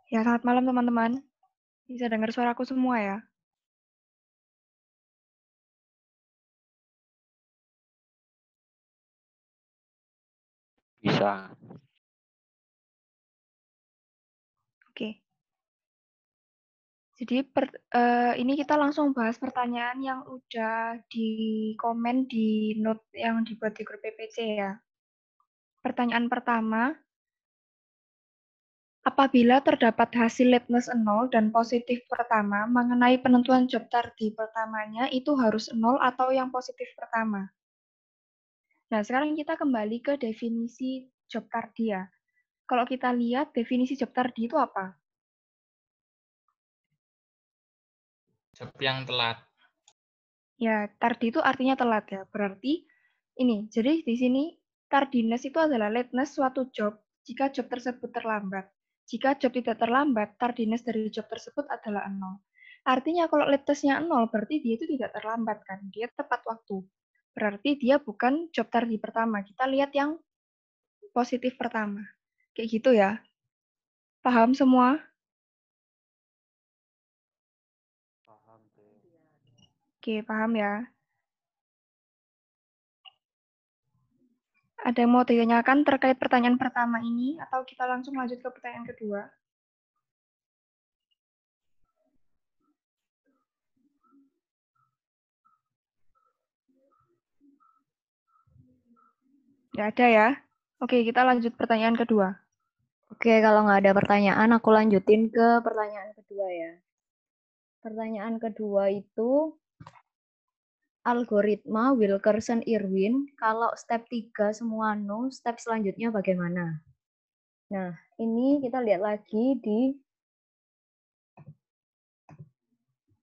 Ya, selamat malam teman-teman. Bisa dengar suaraku semua ya? Bisa. Oke. Jadi ini kita langsung bahas pertanyaan yang udah di komen di note yang dibuat di grup PPC ya. Pertanyaan pertama, apabila terdapat hasil litmus 0 dan positif pertama, mengenai penentuan job tardi pertamanya itu harus 0 atau yang positif pertama. Nah, sekarang kita kembali ke definisi job tardi ya. Kalau kita lihat definisi job tardi itu apa? Job yang telat. Ya, tardi itu artinya telat ya. Berarti ini, jadi di sini tardiness itu adalah lateness suatu job jika job tersebut terlambat. Jika job tidak terlambat, tardiness dari job tersebut adalah 0. Artinya kalau lateness-nya 0, berarti dia itu tidak terlambat kan. Dia tepat waktu. Berarti dia bukan job tardi pertama. Kita lihat yang positif pertama. Kayak gitu ya. Paham semua? Paham, Teh. Oke, paham ya. Ada yang mau ditanyakan terkait pertanyaan pertama ini, atau kita langsung lanjut ke pertanyaan kedua? Nggak ada ya? Oke, kita lanjut pertanyaan kedua. Oke, kalau nggak ada pertanyaan, aku lanjutin ke pertanyaan kedua ya. Pertanyaan kedua itu, algoritma Wilkerson-Irwin, kalau step 3 semua no, step selanjutnya bagaimana? Nah, ini kita lihat lagi di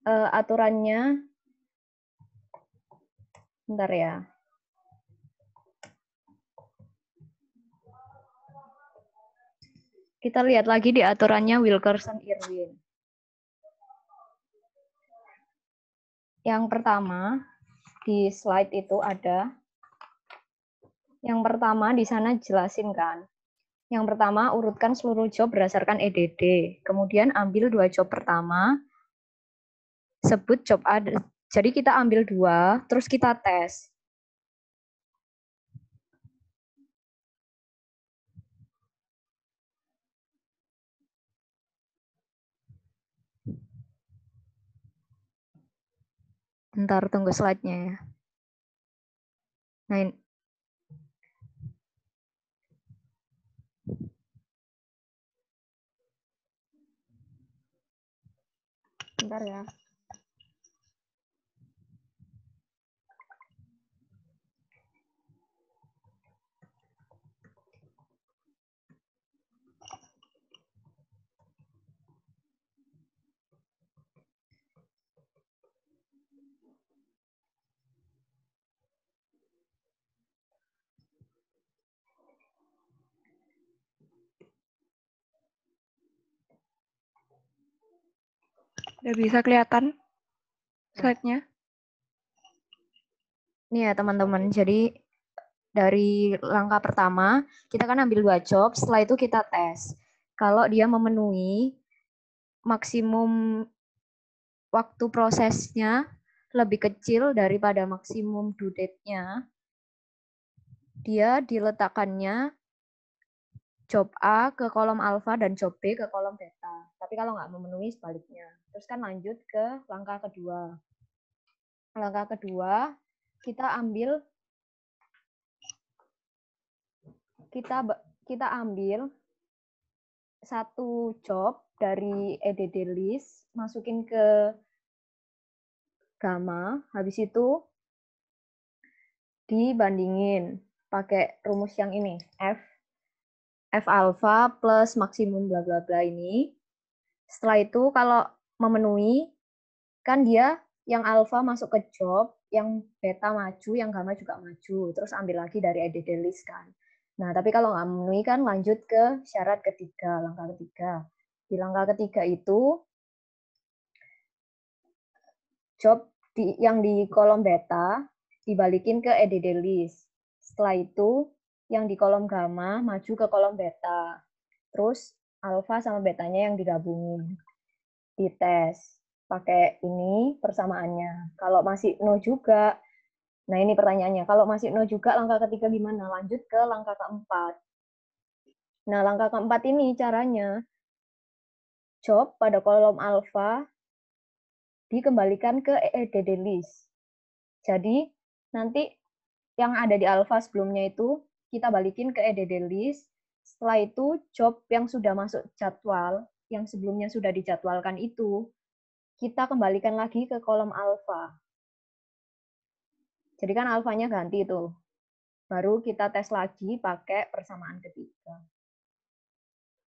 aturannya. Bentar ya. Kita lihat lagi di aturannya Wilkerson-Irwin. Yang pertama, di slide itu ada. Yang pertama di sana jelasin kan. Yang pertama, urutkan seluruh job berdasarkan EDD. Kemudian ambil 2 job pertama, sebut job A. Jadi kita ambil 2, terus kita tes. Bentar, tunggu slide-nya ya. Nah, bentar ya. Udah bisa kelihatan slide-nya? Ini ya teman-teman, jadi dari langkah pertama, kita kan ambil 2 job, setelah itu kita tes. Kalau dia memenuhi maksimum waktu prosesnya lebih kecil daripada maksimum due date-nya, dia diletakkannya job A ke kolom alfa dan job B ke kolom beta. Tapi kalau nggak memenuhi sebaliknya. Terus kan lanjut ke langkah kedua. Langkah kedua, kita ambil satu job dari EDD list, masukin ke gamma, habis itu dibandingin pakai rumus yang ini, F alpha plus maksimum bla bla bla ini. Setelah itu kalau memenuhi, kan dia yang alpha masuk ke job, yang beta maju, yang gamma juga maju. Terus ambil lagi dari EDD list kan. Nah, tapi kalau nggak memenuhi kan lanjut ke syarat ketiga, langkah ketiga. Di langkah ketiga itu, job yang di kolom beta dibalikin ke EDD list. Setelah itu, yang di kolom gamma maju ke kolom beta. Terus alfa sama betanya yang digabungin. Dites. Pakai ini persamaannya. Kalau masih no juga, nah ini pertanyaannya. Kalau masih no juga, langkah ketiga gimana? Lanjut ke langkah keempat. Nah, langkah keempat ini caranya, job pada kolom alfa dikembalikan ke EDD list. Jadi, nanti yang ada di alfa sebelumnya itu, kita balikin ke EDD list. Setelah itu, job yang sudah masuk jadwal, yang sebelumnya sudah dijadwalkan itu, kita kembalikan lagi ke kolom alfa. Jadi kan alfanya ganti tuh. Baru kita tes lagi pakai persamaan ketiga.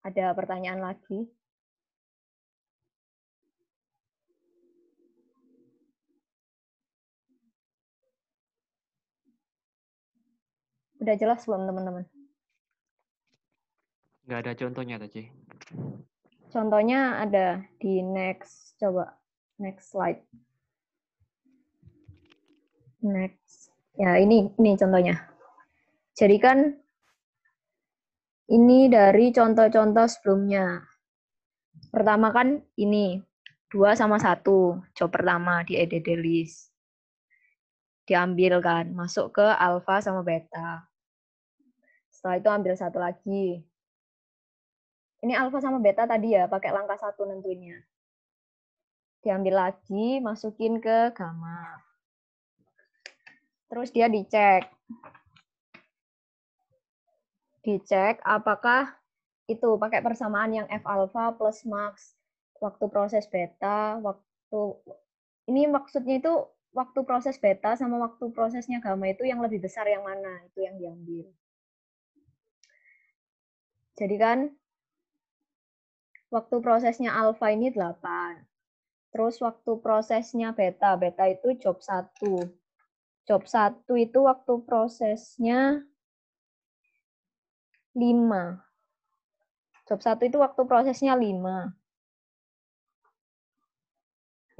Ada pertanyaan lagi? Udah jelas belum teman-teman? Nggak ada contohnya tadi. Contohnya ada di next, coba next slide. Next. Ya, ini contohnya. Jadi kan ini dari contoh-contoh sebelumnya. Pertama kan ini 2 sama 1, job pertama di EDD list. Diambil kan, masuk ke alfa sama beta. Setelah itu ambil satu lagi. Ini alfa sama beta tadi ya, pakai langkah 1 nentuinnya. Diambil lagi, masukin ke gamma. Terus dia dicek. Dicek apakah itu pakai persamaan yang F alpha plus max waktu proses beta, ini maksudnya itu waktu proses beta sama waktu prosesnya gamma itu yang lebih besar yang mana, itu yang diambil. Jadi kan waktu prosesnya alpha ini 8. Terus waktu prosesnya beta itu job 1. Job 1 itu waktu prosesnya 5. Job 1 itu waktu prosesnya 5.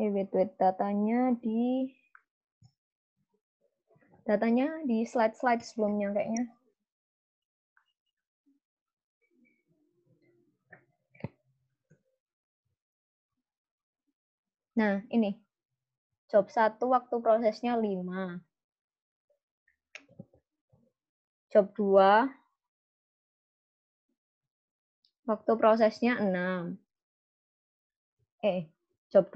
Wait, datanya di slide-slide sebelumnya kayaknya. Nah, ini. Job 1 waktu prosesnya 5. Job 2 waktu prosesnya 6. Job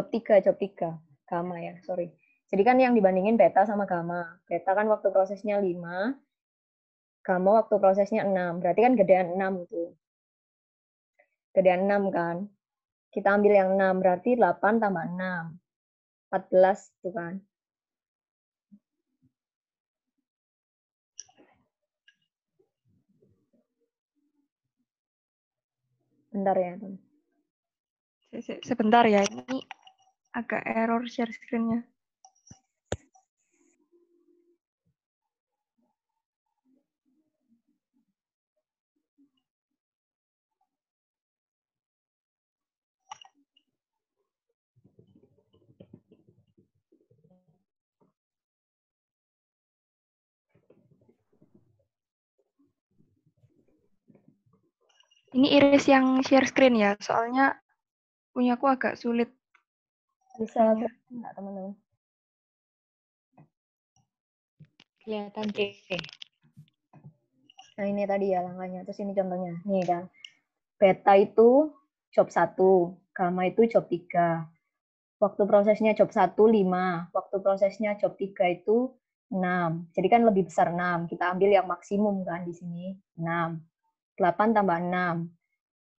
3, gamma ya, sorry. Jadi kan yang dibandingin beta sama gamma. Beta kan waktu prosesnya 5, gamma waktu prosesnya 6. Berarti kan gedean 6 tuh. Gedean 6 kan. Kita ambil yang 6, berarti 8 tambah 6. 14 tuh kan. Bentar ya, teman. Sebentar ya, ini agak error share screen-nya. Ini Iris yang share screen ya, soalnya punyaku agak sulit. Bisa enggak, teman-teman? Kelihatan. Nah, ini tadi ya langkahnya. Terus ini contohnya. Nih kan. Beta itu job 1, gamma itu job 3. Waktu prosesnya job 1, 5. Waktu prosesnya job 3 itu 6. Jadi kan lebih besar 6. Kita ambil yang maksimum kan di sini. 6. 8 tambah 6.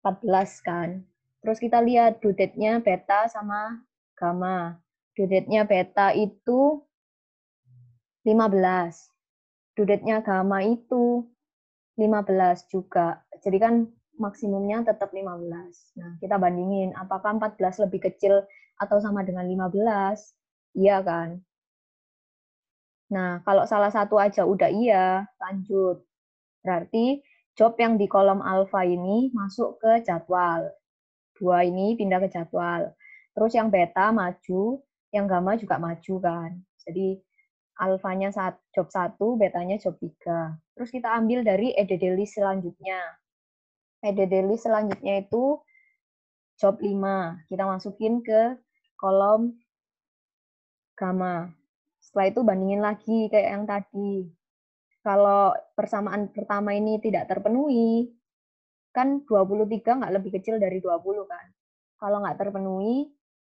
14 kan. Terus kita lihat due date-nya beta sama gamma. Due date-nya beta itu 15. Due date-nya gamma itu 15 juga. Jadi kan maksimumnya tetap 15. Nah, kita bandingin apakah 14 lebih kecil atau sama dengan 15? Iya kan? Nah, kalau salah satu aja udah iya, lanjut. Berarti job yang di kolom alfa ini masuk ke jadwal. 2 ini pindah ke jadwal. Terus yang beta maju, yang gamma juga maju kan. Jadi alfanya job 1, betanya job 3. Terus kita ambil dari EDD list selanjutnya. EDD list selanjutnya itu job 5. Kita masukin ke kolom gamma. Setelah itu bandingin lagi kayak yang tadi. Kalau persamaan pertama ini tidak terpenuhi, kan 23 nggak lebih kecil dari 20 kan. Kalau nggak terpenuhi,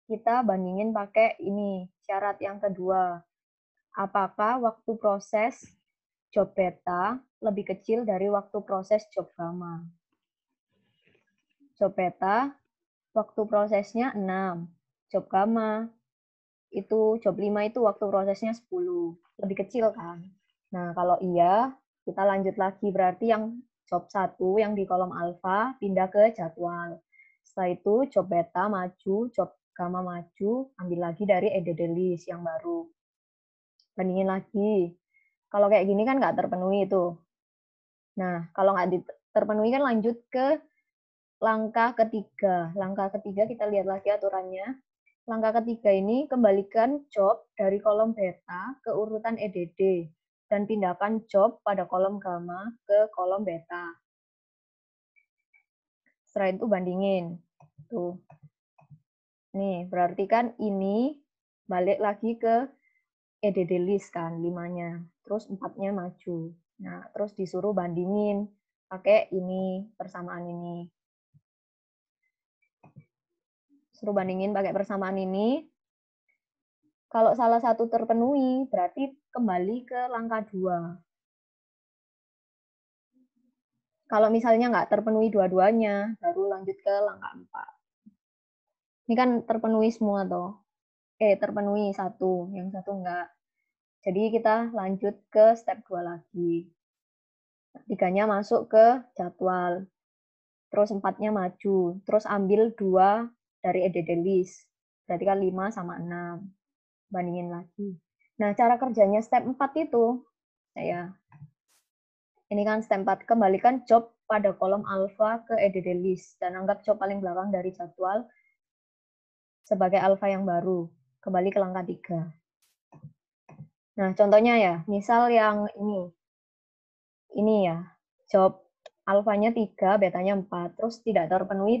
kita bandingin pakai ini, syarat yang kedua. Apakah waktu proses job beta lebih kecil dari waktu proses job gamma? Job beta, waktu prosesnya 6. Job gamma, itu job 5 itu waktu prosesnya 10. Lebih kecil kan? Nah, kalau iya, kita lanjut lagi. Berarti yang job 1 yang di kolom alfa pindah ke jadwal. Setelah itu job beta maju, job gamma maju, ambil lagi dari EDD list yang baru. Bandingin lagi. Kalau kayak gini kan nggak terpenuhi itu. Nah, kalau nggak terpenuhi kan lanjut ke langkah ketiga. Langkah ketiga kita lihat lagi aturannya. Langkah ketiga ini kembalikan job dari kolom beta ke urutan EDD dan pindahkan job pada kolom gamma ke kolom beta. Setelah itu bandingin. Tuh. Nih, berarti kan ini balik lagi ke EDD list kan, 5-nya. Terus 4-nya maju. Nah, terus disuruh bandingin pakai ini, persamaan ini. Suruh bandingin pakai persamaan ini. Kalau salah satu terpenuhi, berarti kembali ke langkah 2. Kalau misalnya nggak terpenuhi dua-duanya, baru lanjut ke langkah 4. Ini kan terpenuhi semua toh. Terpenuhi satu, yang satu enggak. Jadi kita lanjut ke step 2 lagi. 3-nya masuk ke jadwal. Terus 4-nya maju. Terus ambil 2 dari EDD list. Berarti kan 5 sama 6. Bandingin lagi. Nah, cara kerjanya step 4 itu, ini kan step 4, kembalikan job pada kolom alfa ke EDD list dan anggap job paling belakang dari jadwal sebagai alfa yang baru. Kembali ke langkah 3. Nah, contohnya ya, misal yang ini ya, job alfanya 3, betanya 4, terus tidak terpenuhi.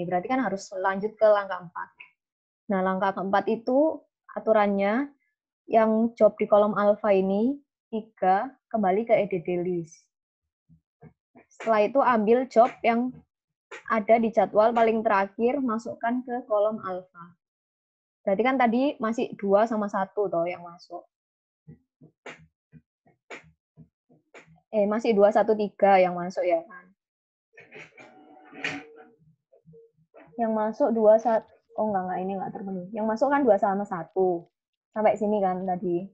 Berarti kan harus lanjut ke langkah 4. Nah, langkah keempat itu aturannya yang job di kolom alfa ini 3 kembali ke EDD list. Setelah itu ambil job yang ada di jadwal paling terakhir, masukkan ke kolom alfa. Berarti kan tadi masih 2 sama 1 toh yang masuk. Masih 2, 1, 3 yang masuk ya kan. Yang masuk 2, 1. Oh enggak, ini enggak terpenuhi. Yang masuk kan 2 sama 1. Sampai sini kan tadi.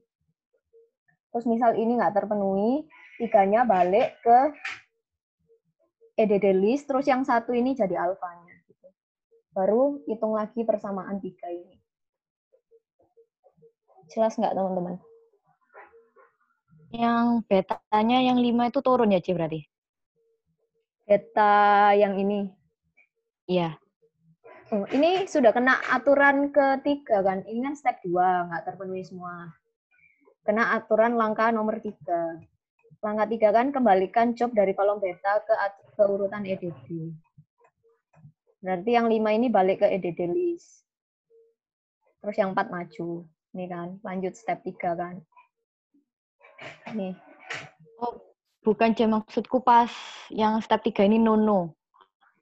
Terus misal ini enggak terpenuhi, 3-nya balik ke EDD list, terus yang 1 ini jadi alfanya. Gitu. Baru hitung lagi persamaan 3 ini. Jelas nggak teman-teman? Yang betanya yang 5 itu turun ya, Ci, berarti? Beta yang ini. Iya. Oh, ini sudah kena aturan ketiga kan? Ini kan step 2, nggak terpenuhi semua. Kena aturan langkah nomor 3. Langkah 3 kan kembalikan job dari kolom beta ke urutan EDD. Berarti yang 5 ini balik ke EDD list. Terus yang 4 maju. Ini kan, lanjut step 3 kan. Nih. Oh, bukan, Ci, maksudku pas yang step 3 ini no.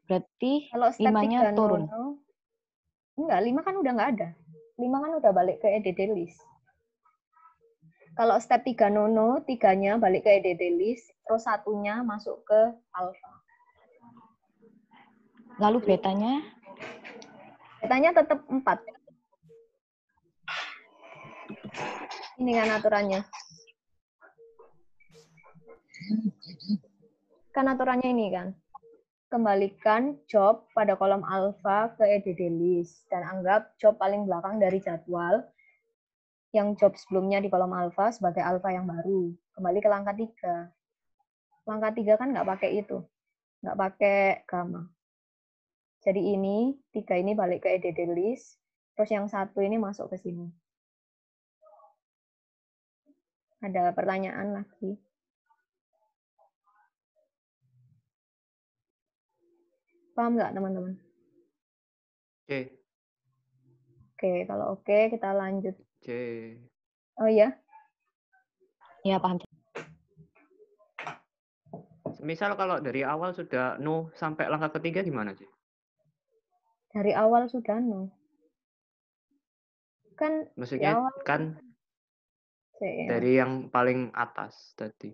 Berarti kalau step 5-nya 3 turun. Enggak, 5 kan udah nggak ada. 5 kan udah balik ke EDD list. Kalau step 3 nono, 3-nya balik ke EDD list, terus 1-nya masuk ke alpha. Lalu betanya? Betanya tetap 4. Ini kan aturannya. Kan aturannya ini kan. Kembalikan job pada kolom alpha ke EDD list dan anggap job paling belakang dari jadwal yang job sebelumnya di kolom alpha sebagai alpha yang baru. Kembali ke langkah 3. Langkah 3 kan nggak pakai itu. Nggak pakai gamma. Jadi ini, 3 ini balik ke EDD list, terus yang 1 ini masuk ke sini. Ada pertanyaan lagi? Paham nggak teman-teman? C. Oke, kalau oke kita lanjut. C. Oh iya, Ya, paham. Misal kalau dari awal sudah no sampai langkah ketiga gimana sih? dari awal sudah no. Kan di Maksudnya awal kan C ya. dari yang paling atas tadi.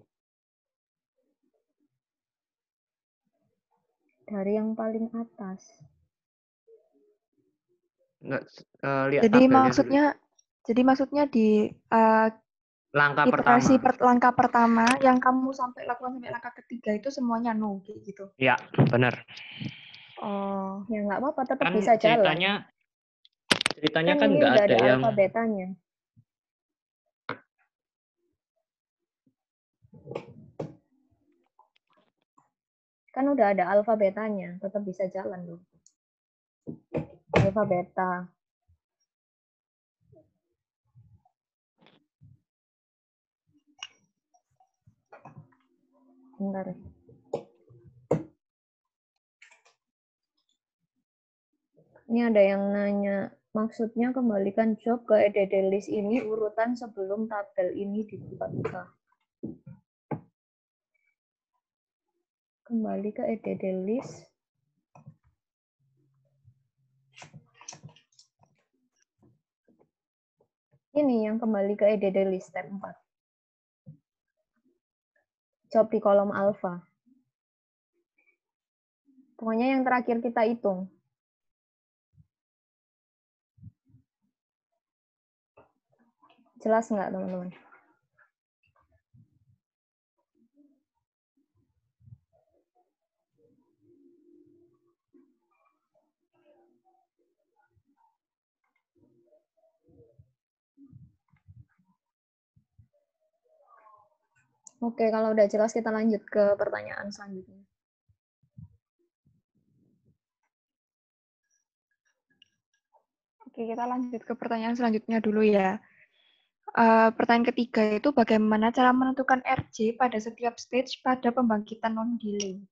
Dari yang paling atas. Nggak, lihat Jadi tabelnya dulu. maksudnya di Langkah iterasi pertama. langkah pertama yang kamu sampai lakukan sampai langkah ketiga itu semuanya no kayak gitu. Ya, benar. Oh, Ya nggak apa-apa, tetap Kan bisa jalan. ceritanya Kan kan ini nggak udah ada ada yang alfa betanya. Kan udah ada alfa betanya, tetap bisa jalan dong. Alfa beta. Bentar. Ini ada yang nanya, maksudnya kembalikan job ke EDD list ini urutan sebelum tabel ini dibuka. Kembali ke EDD list. Ini yang kembali ke EDD list step 4. Job di kolom alfa. Pokoknya yang terakhir kita hitung. Jelas nggak teman-teman? Oke, kalau udah jelas kita lanjut ke pertanyaan selanjutnya. oke, kita lanjut ke pertanyaan selanjutnya dulu ya. Pertanyaan ketiga itu bagaimana cara menentukan RJ pada setiap stage pada pembangkitan non-delay?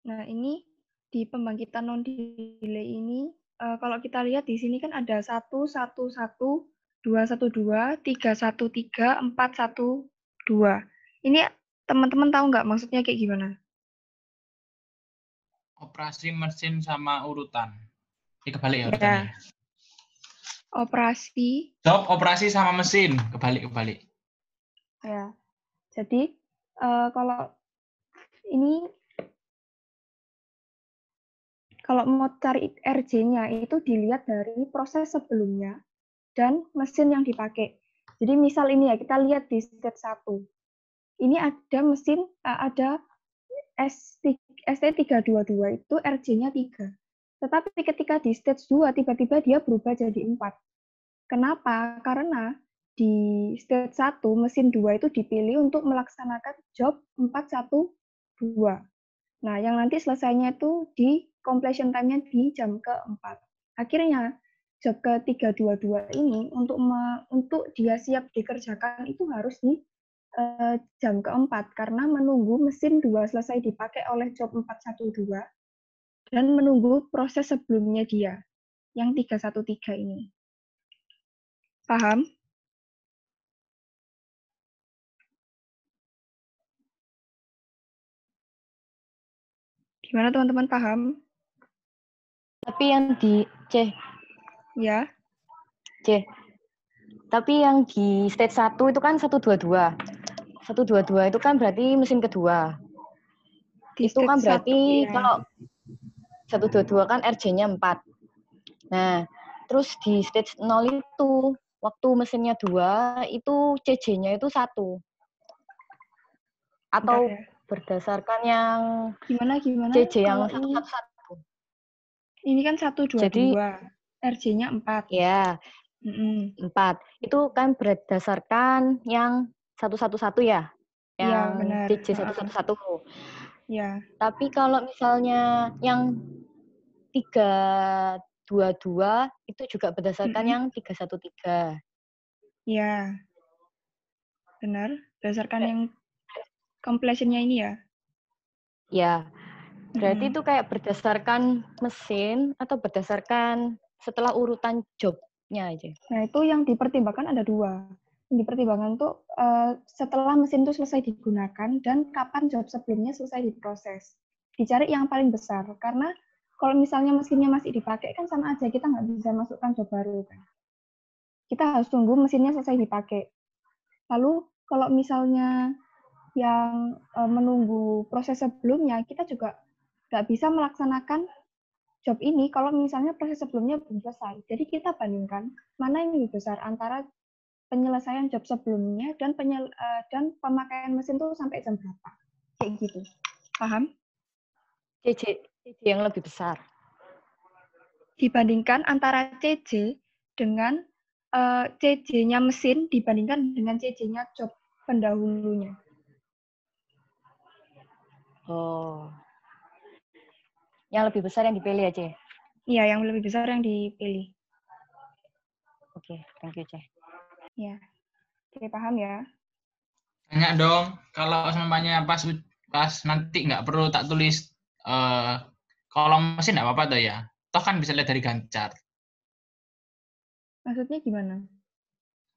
Nah, ini di pembangkitan non-delay ini, kalau kita lihat di sini kan ada 1, 1, 1, 2, 1, 2, 3, 1, 3, 4, 1, 2. Ini teman-teman tahu nggak maksudnya kayak gimana? Operasi mesin sama urutan. Kebalik ya Ya, urutannya. operasi. Job, operasi sama mesin. Kebalik. Ya, jadi kalau ini kalau mau cari RJ-nya itu dilihat dari proses sebelumnya dan mesin yang dipakai. Jadi misal ini ya, kita lihat di stage 1. Ini ada mesin, ada ST322 itu RJ-nya 3. Tetapi ketika di stage 2, tiba-tiba dia berubah jadi 4. Kenapa? Karena di stage 1, mesin 2 itu dipilih untuk melaksanakan job 412. Nah, yang nanti selesainya itu di completion time-nya di jam ke-4. Akhirnya, job ke-322 ini untuk dia siap dikerjakan itu harus di jam ke-4 karena menunggu mesin 2 selesai dipakai oleh job 412 dan menunggu proses sebelumnya dia yang 313 ini. Paham? Gimana teman-teman paham? Tapi yang di C. Ya. Tapi yang di stage 1 itu kan 122. 122 itu kan berarti mesin kedua. Di Itu kan stage 1, berarti ya. kalau 122 kan RJ-nya 4. Nah, terus di stage 0 itu waktu mesinnya 2 itu CJ-nya itu 1. Atau Bentar ya. berdasarkan yang Gimana? CJ yang Kalau ini 111. ini kan 122. Jadi RJ-nya 4. ya, 4. Itu kan berdasarkan yang 111 ya? Iya, Yang benar. CJ 111. Ya. Tapi kalau misalnya yang 322 itu juga berdasarkan Mm-mm. yang 313. Ya, benar. Berdasarkan yang completion-nya ini ya. Ya, berarti Mm-mm. itu kayak berdasarkan mesin atau berdasarkan setelah urutan jobnya aja. Nah, itu yang dipertimbangkan ada 2. Yang dipertimbangkan tuh setelah mesin itu selesai digunakan dan kapan job sebelumnya selesai diproses. Dicari yang paling besar, karena kalau misalnya mesinnya masih dipakai kan sama aja, kita nggak bisa masukkan job baru kan. Kita harus tunggu mesinnya selesai dipakai. Lalu kalau misalnya yang menunggu proses sebelumnya, kita juga nggak bisa melaksanakan job ini kalau misalnya proses sebelumnya belum selesai. Jadi kita bandingkan mana yang lebih besar antara penyelesaian job sebelumnya dan pemakaian mesin itu sampai jam berapa. Kayak gitu. Paham? CJ yang lebih besar. Dibandingkan antara CJ dengan CJ-nya mesin dibandingkan dengan CJ-nya job pendahulunya. Oh. Yang lebih besar yang dipilih aja. Iya, yang lebih besar yang dipilih. Oke, thank you, Ceh. Ya. Oke, paham ya? Tanya dong, kalau semuanya pas nanti nggak perlu tak tulis kolom mesin nggak apa-apa tuh ya. Toh kan bisa lihat dari Gantt chart. Maksudnya gimana?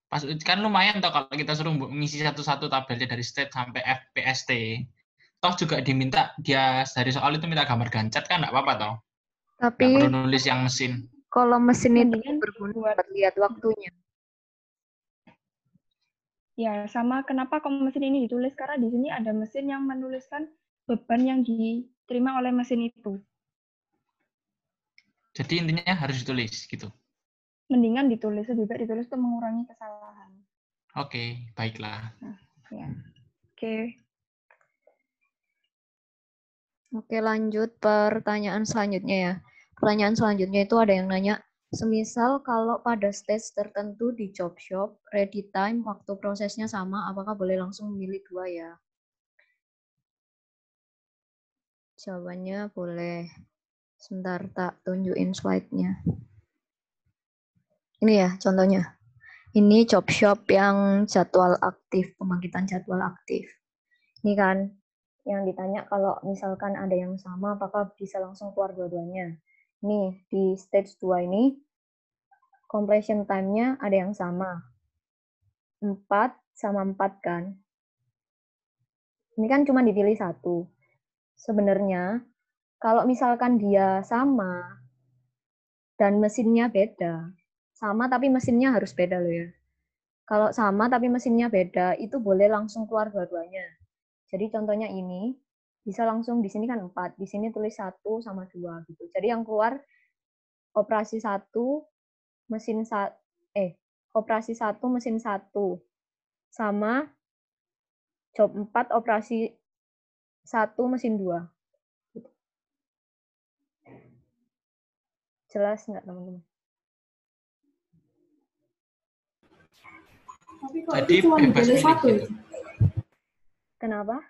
Pas kan lumayan toh kalau kita suruh ngisi satu-satu tabelnya dari state sampai FPST. Toh juga diminta dia dari soal itu minta gambar Gantt chart kan nggak apa-apa toh. Nggak perlu Tapi nulis yang mesin. kalau mesin itu Mendingan berguna dibuat. buat lihat waktunya. Ya, sama kenapa kok mesin ini ditulis, karena di sini ada mesin yang menuliskan beban yang diterima oleh mesin itu. Jadi intinya harus ditulis gitu. Mendingan ditulis, lebih baik ditulis untuk mengurangi kesalahan. Oke, baiklah. Ya. Oke. Oke, lanjut pertanyaan selanjutnya ya. Pertanyaan selanjutnya itu ada yang nanya, semisal kalau pada stage tertentu di job shop, ready time, waktu prosesnya sama, apakah boleh langsung memilih 2 ya? Jawabannya boleh. Sebentar, tak tunjukin slide-nya. Ini ya contohnya. Ini job shop yang jadwal aktif, pembangkitan jadwal aktif. Ini kan yang ditanya kalau misalkan ada yang sama, apakah bisa langsung keluar dua-duanya. Nih, di stage 2 ini, completion time-nya ada yang sama. 4 sama 4 kan. Ini kan cuma dipilih 1. Sebenarnya, kalau misalkan dia sama, dan mesinnya beda, sama tapi mesinnya harus beda loh ya. Kalau sama tapi mesinnya beda, itu boleh langsung keluar dua-duanya. Jadi contohnya ini, bisa langsung di sini kan 4, di sini tulis 1 sama 2 gitu. Jadi yang keluar operasi 1 mesin operasi 1 mesin 1 sama job 4 operasi 1 mesin 2. Jelas nggak teman-teman? Tapi kok Jadi itu cuma bebas dipilih milih satu gitu. ya? Kenapa?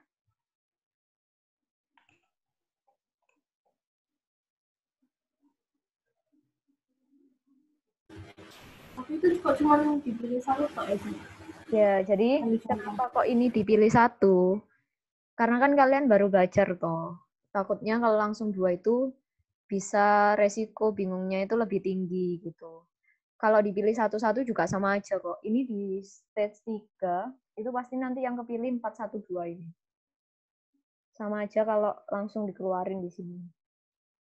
Tapi itu kok cuma dipilih satu kok ya? Ya, jadi kenapa kok ini dipilih 1? Karena kan kalian baru belajar toh. Takutnya kalau langsung 2 itu bisa resiko bingungnya itu lebih tinggi gitu. Kalau dipilih satu-satu juga sama aja kok. Ini di stage 3, itu pasti nanti yang kepilih 412 ini. Sama aja kalau langsung dikeluarin di sini.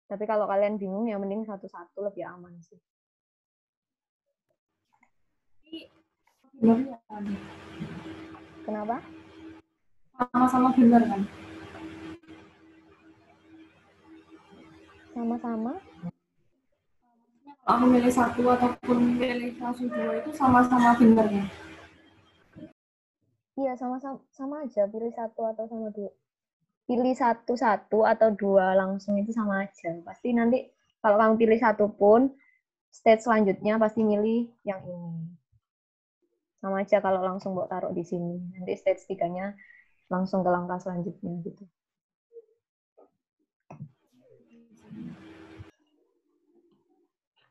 Tapi kalau kalian bingung ya mending satu-satu lebih aman sih. Benar kan? Kenapa? Sama-sama benar kan? Sama-sama? Kalau aku milih satu ataupun milih langsung 2 itu sama-sama benar ya? Iya, sama aja. Pilih 1 atau sama 2. Pilih 1 atau 2 langsung itu sama aja. Pasti nanti kalau kamu pilih 1 pun, stage selanjutnya pasti milih yang ini. Sama aja kalau langsung mau taruh di sini. Nanti stage 3-nya langsung ke langkah selanjutnya gitu.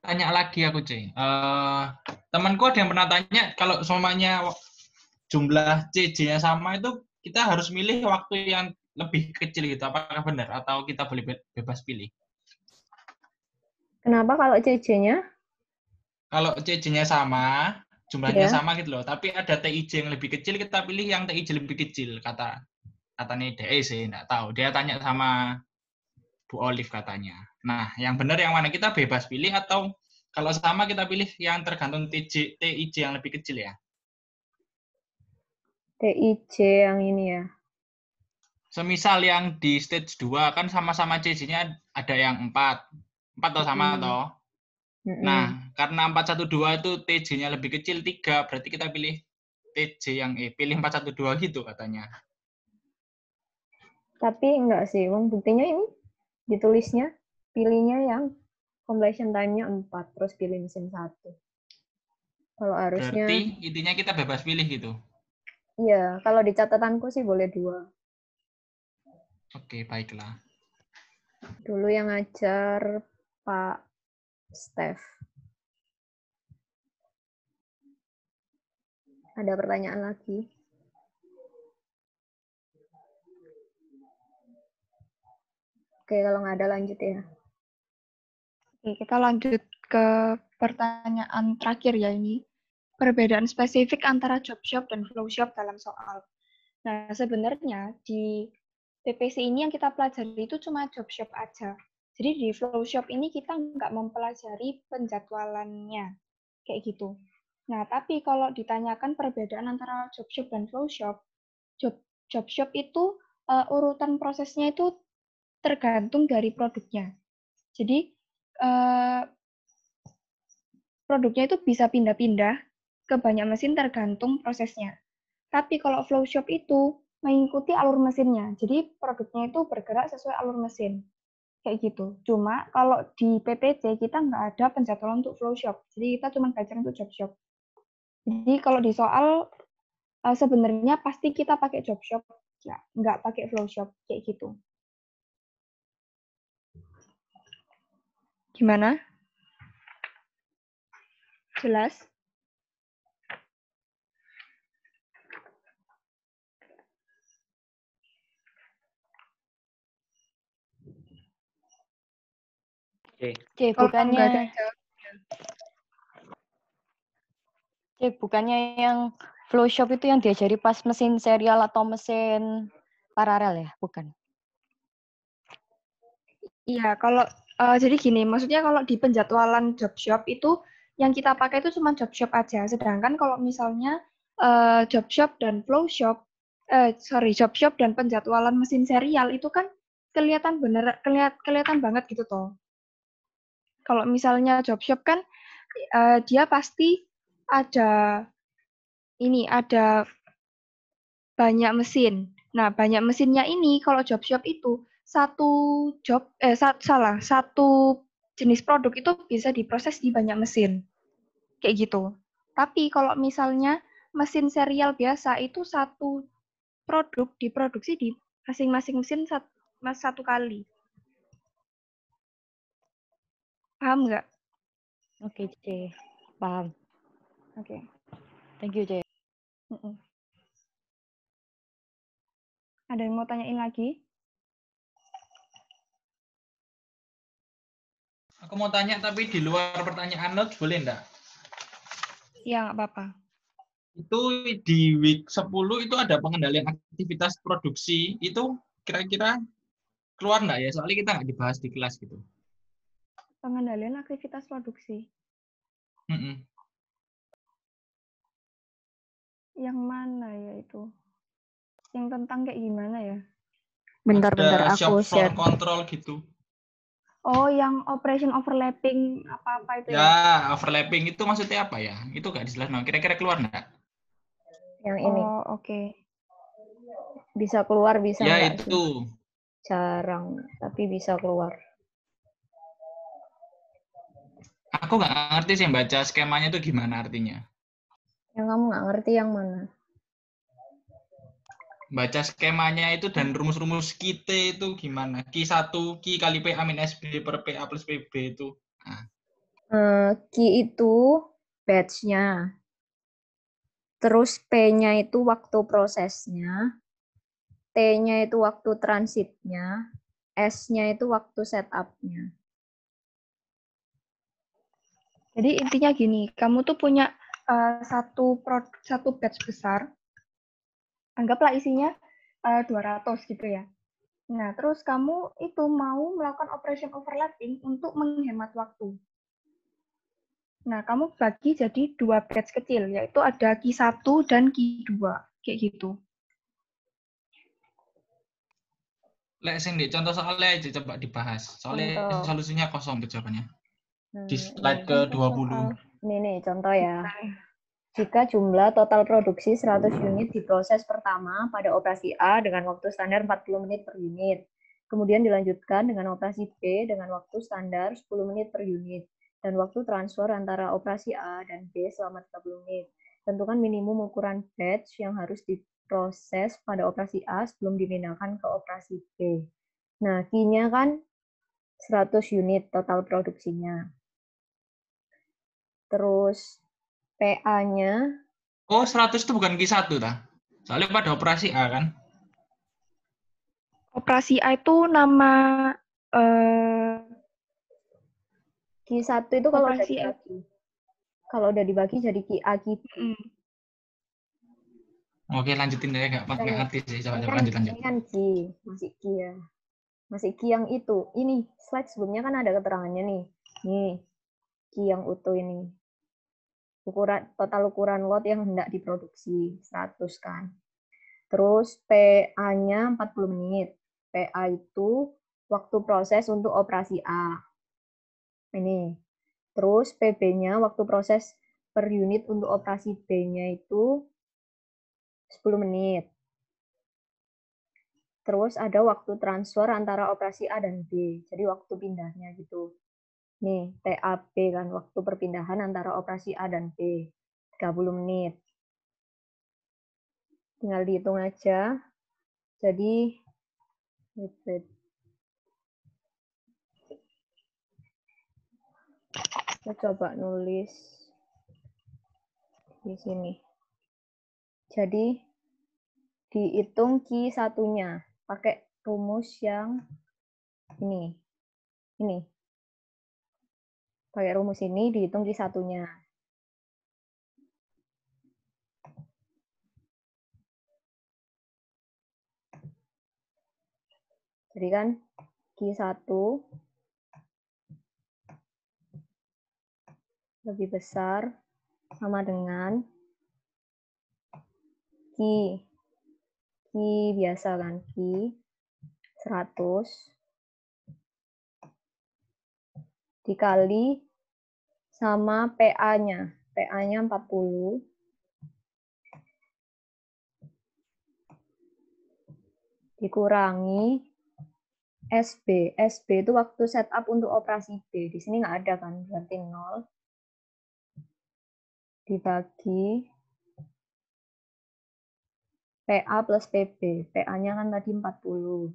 Tanya lagi aku, C. Temanku ada yang pernah tanya, kalau semuanya jumlah CJ-nya sama itu, kita harus milih waktu yang lebih kecil gitu. Apakah benar? Atau kita boleh bebas pilih? Kenapa kalau CJ-nya? Kalau CJ-nya sama, jumlahnya Ya. sama gitu loh. Tapi ada TIJ yang lebih kecil, kita pilih yang TIJ lebih kecil. Katanya DE sih, nggak tahu. Dia tanya sama Bu Olive katanya. Nah, yang benar yang mana? Kita bebas pilih atau kalau sama kita pilih yang tergantung TIJ yang lebih kecil ya? TIJ yang ini ya. Semisal yang di stage 2 kan sama-sama CJ-nya ada yang 4. 4 atau sama toh? Nah, karena 412 itu TJ-nya lebih kecil 3, berarti kita pilih TJ yang pilih 412 gitu katanya. Tapi enggak sih, buktinya ini ditulisnya pilihnya yang completion time-nya 4, terus pilih mesin 1. Kalau harusnya, Berarti intinya kita bebas pilih gitu. iya, kalau di catatanku sih boleh 2. Oke, baiklah. Dulu yang ngajar Pak Steph. Ada pertanyaan lagi? Oke, kalau nggak ada lanjut ya. Oke, kita lanjut ke pertanyaan terakhir ya ini. Perbedaan spesifik antara job shop dan flow shop dalam soal. Nah, sebenarnya di PPC ini yang kita pelajari itu cuma job shop aja. Jadi di flow shop ini kita nggak mempelajari penjadwalannya, kayak gitu. Nah, tapi kalau ditanyakan perbedaan antara job shop dan flow shop, job shop itu urutan prosesnya itu tergantung dari produknya. Jadi produknya itu bisa pindah-pindah ke banyak mesin tergantung prosesnya. Tapi kalau flow shop itu mengikuti alur mesinnya. Jadi produknya itu bergerak sesuai alur mesin. Kayak gitu. Cuma kalau di PPC kita nggak ada penjadwalan untuk flow shop. Jadi kita cuma belajar untuk job shop. Jadi kalau di soal sebenarnya pasti kita pakai job shop, ya, nggak pakai flow shop. Kayak gitu. Gimana? Jelas? C, Kalau nggak ada bukannya yang flow shop itu yang diajari pas mesin serial atau mesin paralel ya? Bukan. Iya, kalau jadi gini, maksudnya kalau di penjadwalan job shop itu yang kita pakai itu cuma job shop aja. Sedangkan kalau misalnya job shop dan flow shop, job shop dan penjadwalan mesin serial itu kan kelihatan kelihatan banget gitu toh. Kalau misalnya job shop kan dia pasti ada ada banyak mesin. Nah, banyak mesinnya ini kalau job shop itu satu jenis produk itu bisa diproses di banyak mesin. Kayak gitu. Tapi kalau misalnya mesin serial biasa itu satu produk diproduksi di masing-masing mesin satu kali. Paham nggak? Oke, C. Paham. Oke. Thank you, C. Ada yang mau tanyain lagi? Aku mau tanya tapi di luar pertanyaan notes boleh enggak? Iya, nggak apa-apa. Itu di week 10 itu ada pengendalian aktivitas produksi. Itu kira-kira keluar enggak ya? Soalnya kita nggak dibahas di kelas gitu. Pengendalian aktivitas produksi. Yang mana ya itu? Yang tentang kayak gimana ya? Bentar-bentar Ada aku shop floor share. control gitu. Oh, yang operation overlapping apa-apa itu ya? Ya, overlapping itu maksudnya apa ya? Itu nggak dijelaskan. Kira-kira keluar nggak? Yang ini. Oh, oke. Bisa keluar, bisa Ya, enggak sih? itu. Jarang, tapi bisa keluar. Aku nggak ngerti sih baca skemanya itu gimana artinya. Yang kamu nggak ngerti yang mana? Baca skemanya itu dan rumus-rumus Q-T itu gimana? Q1, Q kali PA min SB per PA plus PB itu. Nah. Q itu batch-nya. Terus P-nya itu waktu prosesnya. T-nya itu waktu transitnya. S-nya itu waktu setup-nya. Jadi intinya gini, kamu tuh punya satu batch besar, anggaplah isinya 200 gitu ya. Nah, terus kamu itu mau melakukan operation overlapping untuk menghemat waktu. Nah, kamu bagi jadi 2 batch kecil, yaitu ada Q1 dan Q2, kayak gitu. Lek sing di contoh soalnya aja coba dibahas. Soalnya Contoh. solusinya kosong tuh jawabannya. Di Nah, slide ini. ke-20. Ini nih contoh ya. Jika jumlah total produksi 100 unit di proses pertama pada operasi A dengan waktu standar 40 menit per unit. Kemudian dilanjutkan dengan operasi B dengan waktu standar 10 menit per unit. Dan waktu transfer antara operasi A dan B selama 30 menit. Tentukan minimum ukuran batch yang harus diproses pada operasi A sebelum dipindahkan ke operasi B. Nah, Q-nya kan 100 unit total produksinya. Terus PA-nya Oh, 100 itu bukan Q1, ta? Soalnya pada operasi A kan. Operasi A itu nama Q1 itu kalau udah operasi A. dibagi. Kalau udah dibagi jadi QA, QB. Oke, lanjutin deh, nggak Dan ngerti sih. Coba ini lanjut. kan Q, masih Q ya. Masih Q yang itu. Ini slide sebelumnya kan ada keterangannya nih. Nih, Q yang utuh ini. Total ukuran lot yang hendak diproduksi 100 kan. Terus PA-nya 40 menit. PA itu waktu proses untuk operasi A. Ini. Terus PB-nya waktu proses per unit untuk operasi B-nya itu 10 menit. Terus ada waktu transfer antara operasi A dan B. Jadi waktu pindahnya gitu. Nih, TAB kan, waktu perpindahan antara operasi A dan B. 30 menit. Tinggal dihitung aja. Jadi, kita coba nulis di sini. Jadi, dihitung Q1-nya. Pakai rumus yang ini. Ini. Pakai rumus ini dihitung Q1-nya. Jadi kan Q1 lebih besar sama dengan Q biasa kan, Q 100 dikali sama PA-nya. PA-nya 40 dikurangi SB. SB itu waktu setup untuk operasi B. Di sini nggak ada kan, berarti 0. Dibagi PA plus PB. PA-nya kan tadi 40.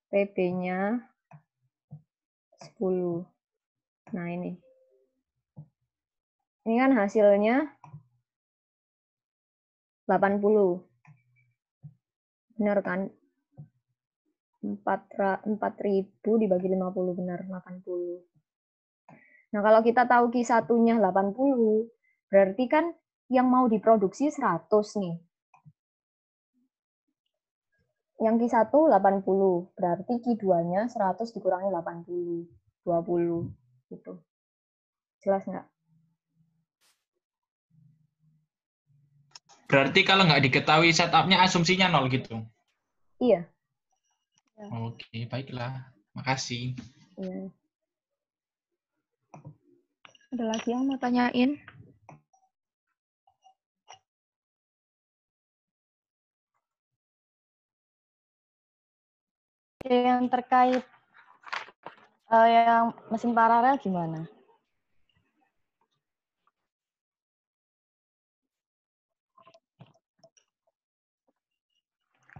PB-nya 10. Nah, ini. Ini kan hasilnya 80. Benar kan? 4.000 dibagi 50 benar 80. Nah, kalau kita tahu Q1-nya 80, berarti kan yang mau diproduksi 100 nih. Yang Q1 80, berarti Q2-nya 100 dikurangi 80, 20 gitu. Jelas nggak? Berarti kalau nggak diketahui setupnya asumsinya 0 gitu. Iya. Oke, baiklah. Makasih. Iya. Ada lagi yang mau tanyain? Yang terkait yang mesin paralel gimana?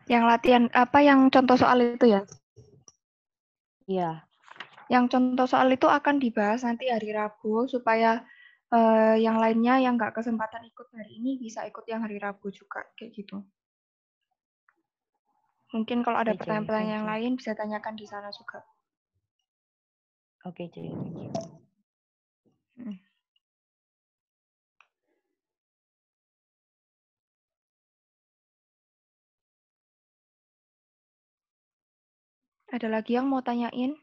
Yang latihan apa yang contoh soal itu ya? Iya. Yang contoh soal itu akan dibahas nanti hari Rabu supaya yang lainnya yang nggak kesempatan ikut hari ini bisa ikut yang hari Rabu juga kayak gitu. Mungkin kalau ada Oke, C. pertanyaan-pertanyaan Thank yang you. lain bisa tanyakan di sana juga. Oke, C. Thank you. Hmm. Ada lagi yang mau tanyain?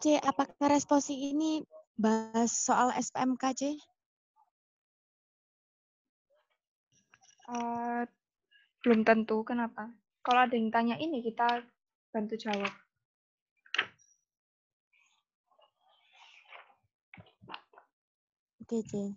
C, apakah responsi ini bahas soal SPMK, C? Belum tentu, kenapa? Kalau ada yang tanya ini, kita bantu jawab. Oke, C.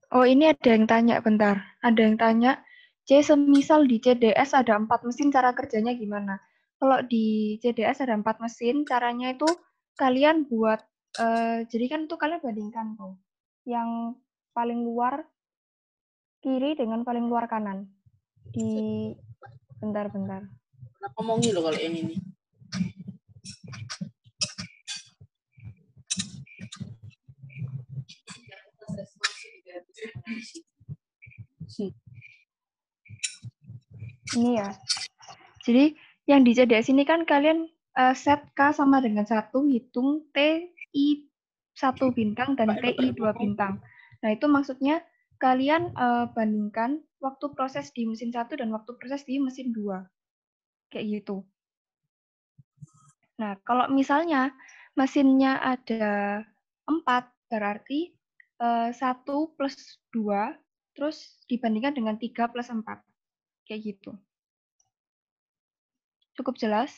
Oh, ini ada yang tanya, bentar. Ada yang tanya, C, semisal di CDS ada 4 mesin, cara kerjanya gimana? Kalau di CDS ada 4 mesin, caranya itu kalian buat, jadi kan itu kalian bandingkan tuh. Yang paling luar kiri dengan paling luar kanan. Bentar. Ngomongin loh kalau yang ini. Ini ya. Jadi yang di CDS ini kan kalian set K sama dengan 1, hitung TI 1 bintang dan TI 2 bintang. Nah, itu maksudnya kalian bandingkan waktu proses di mesin 1 dan waktu proses di mesin 2. Kayak gitu. Nah, kalau misalnya mesinnya ada 4, berarti 1 plus 2, terus dibandingkan dengan 3 plus 4. Kayak gitu. Cukup jelas?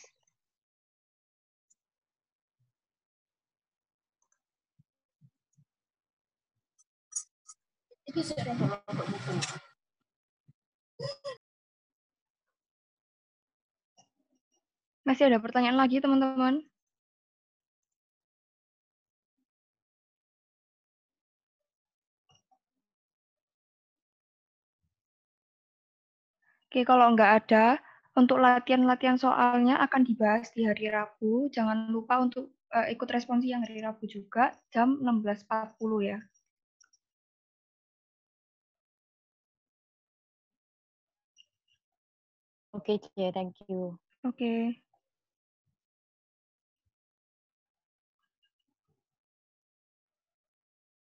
Masih ada pertanyaan lagi, teman-teman? Oke, kalau nggak ada, untuk latihan-latihan soalnya akan dibahas di hari Rabu. Jangan lupa untuk ikut responsi yang hari Rabu juga, jam 16.40 ya. Oke, C. Thank you. Oke.